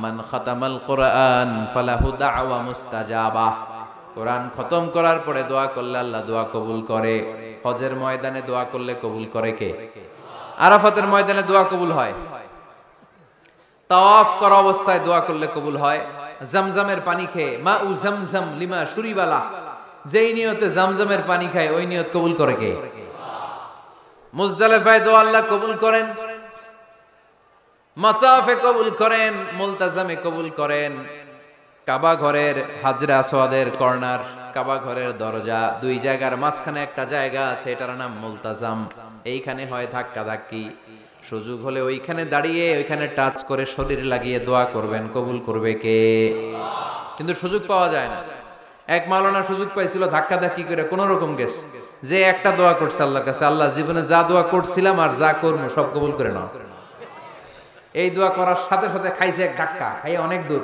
মান খাতামাল কোরআন ফালাহু দাওয়া মুস্তাজাবা। কোরআন খতম করার পরে দোয়া করলে আল্লাহ দোয়া কবুল করে। হজের ময়দানে দোয়া করলে কবুল করে কে? আরাফাতের ময়দানে দোয়া কবুল হয়। তাওয়াফ করা অবস্থায় দোয়া করলে কবুল হয়। জামজামের পানি খেয়ে মা উ জামজাম লিমা শুরিবালা, যেই নিয়তে জামজামের পানি খায় ওই নিয়ত কবুল করে কে? মুজদালিফায় দোয়া আল্লাহ কবুল করেন, মাতাফে কবুল করেন, মুলতাজামে কবুল করেন। কাবা ঘরের হাজরা আসওয়াদের কর্নার, কাবা ঘরের দরজা, দুই জায়গার মাঝখানে একটা জায়গা আছে, এটার নাম মুলতাজাম। এইখানে হয় ধাক্কা ধাক্কি। সুযোগ হলে ওইখানে দাঁড়িয়ে ওইখানে টাচ করে শরীর লাগিয়ে দোয়া করবেন, কবুল করবে কে? কিন্তু সুযোগ পাওয়া যায় না। এক মাওলানা সুযোগ পাইছিল ধাক্কা ধাক্কি করে কোন রকম গেছে, যে একটা দোয়া করছে আল্লাহর কাছে, আল্লাহ জীবনে যা দোয়া করছিলাম আর যা করবো সব কবুল করে নাও। এই দোয়া করার সাথে সাথে খাইছে এক ধাক্কা, খাইয়ে অনেক দূর,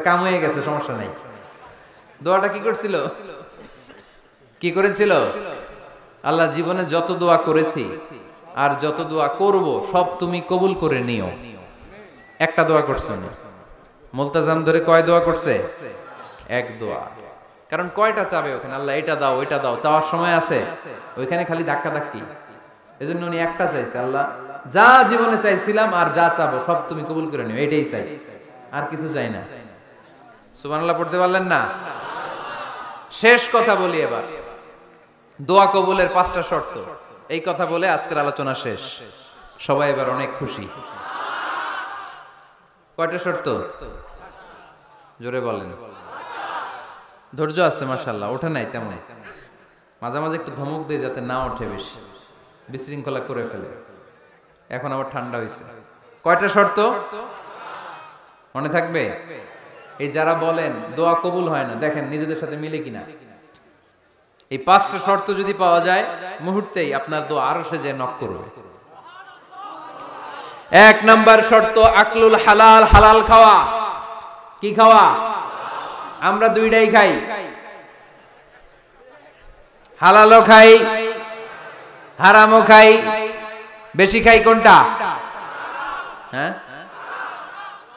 কাম হয়ে গেছে, সমস্যা নাই। দোয়াটা কি করছিল? কি করেছিল? আল্লাহ জীবনে যত দোয়া করেছি আর যত দোয়া করব সব তুমি কবুল করে নিও। একটা দোয়া করছে না। মুলতাজাম ধরে কয় দোয়া করছে? এক দোয়া। কারণ কয়টা চাবে ওখানে? আল্লাহ এটা দাও ওইটা দাও, চাওয়ার সময় আছে? ওইখানে খালি ধাক্কা ধাক্কি। এজন্য উনি একটা চাইছে, আল্লাহ যা জীবনে চাইছিলাম আর যা চাবো সব তুমি কবুল করে নিও, এটাই চাই, আর কিছু চাই না। সুবহানাল্লাহ পড়তে পারলেন না? শেষ কথা বলি এবার, দোয়া কবুলের 5টা শর্ত। এই কথা বলে আজকের আলোচনা শেষ। সবাই এবার অনেক খুশি। কয়টা শর্ত? জোরে বলেন। ধৈর্য আছে মাশাআল্লাহ, ওঠে নাই তেমন। মাঝে মাঝে একটু ধমক দিয়ে যাতে না ওঠে, বেশি বিশৃঙ্খলা করে ফেলে। এখন আবার ঠান্ডা হয়েছে। কয়টা শর্ত মনে থাকবে? এই যারা বলেন দোয়া কবুল হয় না, দেখেন নিজেদের সাথে মিলে কিনা। এই 5টা শর্ত যদি পাওয়া যায়, মুহূর্তেই আপনার দোয়া আরো সে যে নক করবে। 1 নাম্বার শর্ত আকলুল হালাল, হালাল খাওয়া। কি খাওয়া? আমরা দুইটাই খাই, হালালও খাই হারামও খাই। বেশি খাই কোনটা? হ্যাঁ,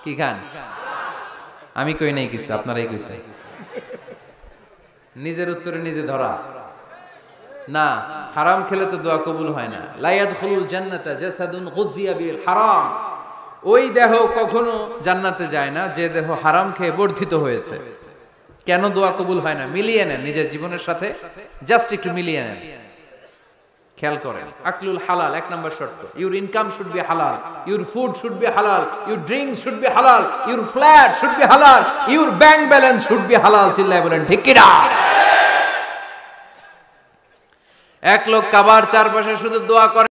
কি খান? আমি কই নাই কিছু, আপনারাই কইছেন। নিজের উত্তরে নিজে ধরা না। হারাম খেলে তো দোয়া কবুল হয় না। লা ইয়াদখুলুল জান্নাতা জাসাদুন গুযিয়া বিল হারাম। ওই দেহ কখনো জান্নাতে যায় না যে দেহ হারাম খেয়ে বর্ধিত হয়েছে। কেন দোয়া কবুল হয় না? মিলিয়ে নেন নিজের জীবনের সাথে, জাস্ট একটু মিলিয়ে নেন, খেয়াল করেন। আকলুল হালাল 1 নাম্বার শর্ত। ইউর ইনকাম শুড বি হালাল, ইউর ফুড শুড বি হালাল, ইউর ড্রিঙ্ক শুড বি হালাল, ইউর ফ্ল্যাট শুড বি হালাল, your bank balance should be হালাল। চিল্লায় বলেন ঠিক কি না? এক লোক কাবার চারপাশে শুধু দোয়া করে।